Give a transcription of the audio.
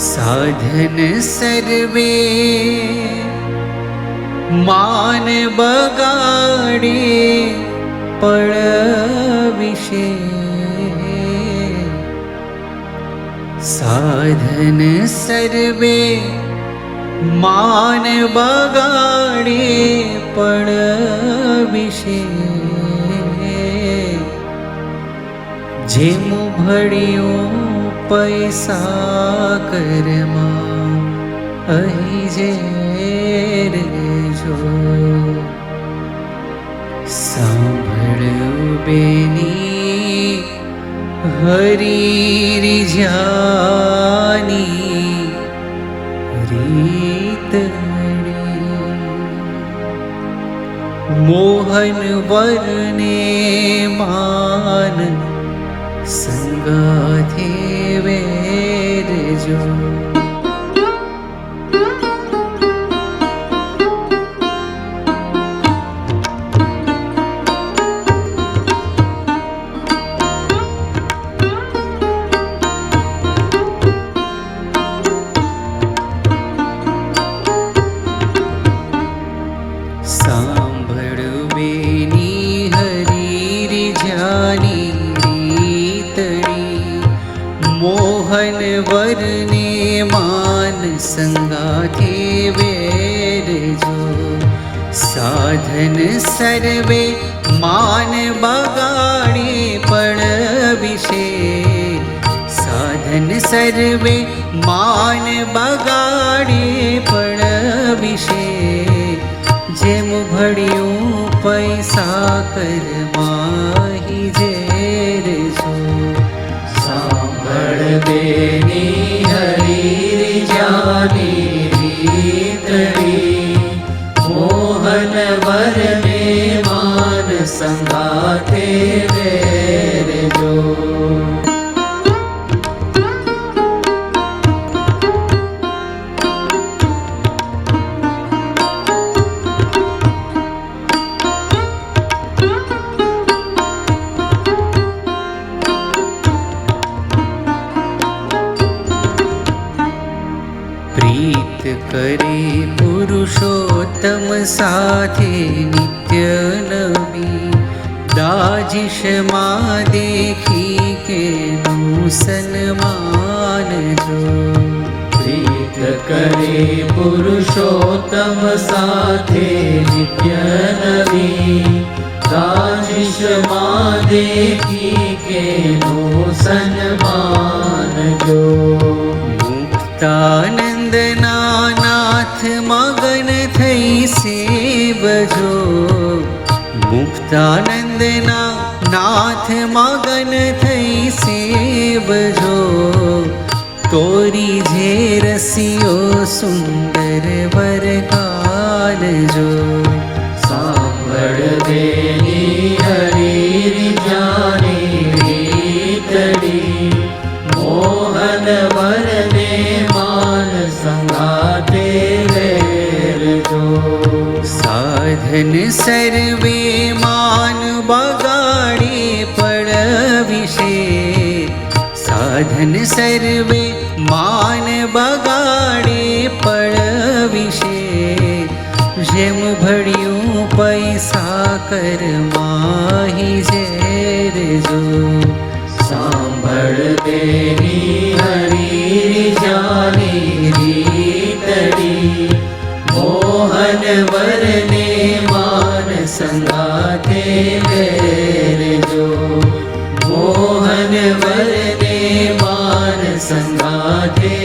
સાધન સર્વે માન બગાડે પળ વિશે, સાધન સર્વે માન બગાડે પળ વિશે, જેમ ભળ્યું પૈસા કરમાં અહીં ઝેર જો. સાંભળ્યું બેની હરી રીઝાની રીતડી, મોહન વરને માન સંગાથે વેરજો. સાંભળું બેની હરી રીઝાની રીતડી, મોહન વરને માન સંગાથે વેરજો. સાધન સર્વે માન બગાડે પળ વિશે, સાધન સર્વે માન બગાડે પળ વિશે, જેમ ભળ્યું પૈસા કરમાહી ઝેર જો. સાંભળ બેની હરી રીઝાની રીતડી, મોહન વરને માન સંગાથે વેરજો. પ્રીત કરે પુરુષોત્તમ સાથે નિત્ય નવી, દાજીશમાં દેખી કેનું સન્માન જો. પ્રીત કરે પુરુષોત્તમ સાથે નિત્ય નવી, દાજીશમાં દેખી કેનું સન્માન જો. મુક્તાનંદના નાથ મગન થઈ સેવજો, મુક્તાનંદના નાથ મગન થઈ સેવજો. તોરી જે રસિયો સુંદર વરકાલજો. સાંભળ બેની હરી રીઝાની રીતડી, મોહન વરને માન સંગાથે વેરજો. સાધન સર્વે માન બગાડે પળ વિશે, સાધન સર્વે માન બગાડે પળ વિશે, જેમ ભળ્યું પૈસા કરમાહી ઝેર જો. સાંભળ બેની હરી રીઝાની રીતડી, મોહન વરને માન સંગાથે વેરજો. મોહન વરને માન સંગાથે